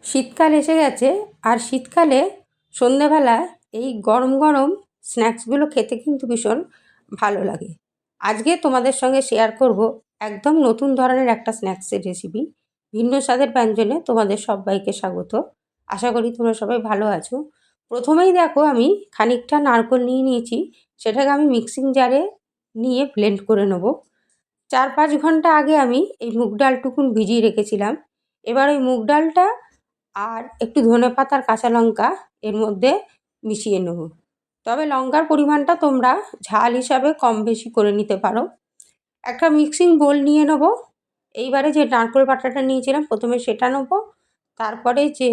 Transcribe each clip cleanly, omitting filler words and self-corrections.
শীতকাল এসে গেছে, আর শীতকালে সন্ধেবেলা এই গরম গরম স্ন্যাক্সগুলো খেতে কিন্তু ভীষণ ভালো লাগে। আজকে তোমাদের সঙ্গে শেয়ার করব একদম নতুন ধরনের একটা স্ন্যাক্সের রেসিপি। ভিন্ন স্বাদের ব্যঞ্জনে তোমাদের সবাইকে স্বাগত। আশা করি তোমরা সবাই ভালো আছো। প্রথমেই দেখো আমি খানিকটা নারকেল নিয়ে নিয়েছি, সেটাকে আমি মিক্সিং জারে নিয়ে ব্লেন্ড করে নেব। 4-5 ঘন্টা আগে আমি এই মুগ ডালটুকুন ভিজিয়ে রেখেছিলাম। এবার ওই মুগ ডালটা আর একটু ধনেপাতা আর কাঁচা লঙ্কা এর মধ্যে মিশিয়ে নেব। তবে লঙ্কার পরিমাণটা তোমরা ঝাল হিসাবে কম বেশি করে নিতে পারো। একটা মিক্সিং বোল নিয়ে নেব। এইবারে যে নারকেল বাটাটা নিয়েছিলাম প্রথমে সেটা নেব, তারপরে যে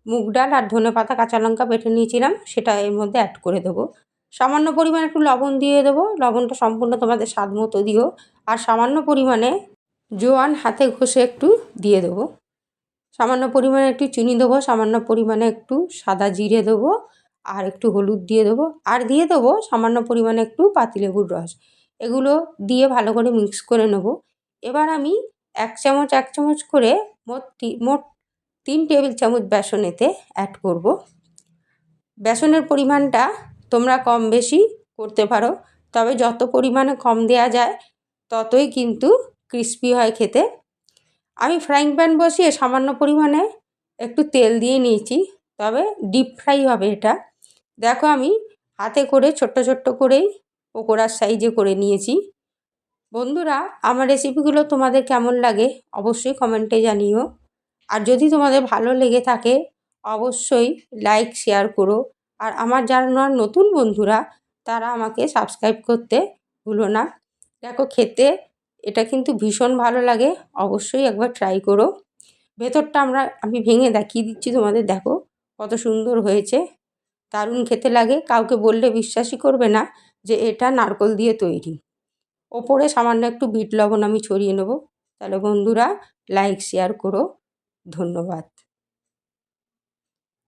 মুগ ডাল আর ধনেপাতা কাঁচা লঙ্কা বেটে নিয়েছিলাম সেটা এর মধ্যে অ্যাড করে দেবো। সামান্য পরিমাণে একটু লবণ দিয়ে দেবো, লবণটা সম্পূর্ণ তোমাদের স্বাদ মতো দিও। আর সামান্য পরিমাণে জোয়ান হাতে ঘষে একটু দিয়ে দেবো। সামান্য পরিমাণে একটু চিনি দেবো, সামান্য পরিমাণে একটু সাদা জিরে দেবো, আর একটু হলুদ দিয়ে দেবো, আর দিয়ে দেবো সামান্য পরিমাণে একটু পাতিলেবুর রস। এগুলো দিয়ে ভালো করে মিক্স করে নেব। এবার আমি 1 চামচ করে মোট 3 টেবিল চামচ বেসন এতে অ্যাড করব। বেসনের পরিমাণটা তোমরা কম বেশি করতে পারো, তবে যত পরিমাণে কম দেওয়া যায় ততই কিন্তু ক্রিস্পি হয় খেতে। আমি ফ্রাইং প্যান বসিয়ে সামান্য পরিমাণে একটু তেল দিয়ে নিয়েছি, তবে ডিপ ফ্রাই হবে এটা। দেখো আমি হাতে করে ছোট্ট ছোট্ট করেই পকোড়ার সাইজে করে নিয়েছি। বন্ধুরা, আমার রেসিপিগুলো তোমাদের কেমন লাগে অবশ্যই কমেন্টে জানিও। আর যদি তোমাদের ভালো লেগে থাকে অবশ্যই লাইক শেয়ার করো। আর আমার যারা নতুন বন্ধুরা তারা আমাকে সাবস্ক্রাইব করতে ভুলো না। দেখো খেতে এটা কিন্তু ভীষণ ভালো লাগে, অবশ্যই একবার ট্রাই করো। ভেতরটা আমি ভেঙে দেখিয়ে দিচ্ছি তোমাদের, দেখো কত সুন্দর হয়েছে, দারুণ খেতে লাগে। কাউকে বললে বিশ্বাসই করবে না যে এটা নারকেল দিয়ে তৈরি। ওপরে সামান্য একটু বিট লবণ আমি ছড়িয়ে নেব। তাহলে বন্ধুরা লাইক শেয়ার করো। ধন্যবাদ।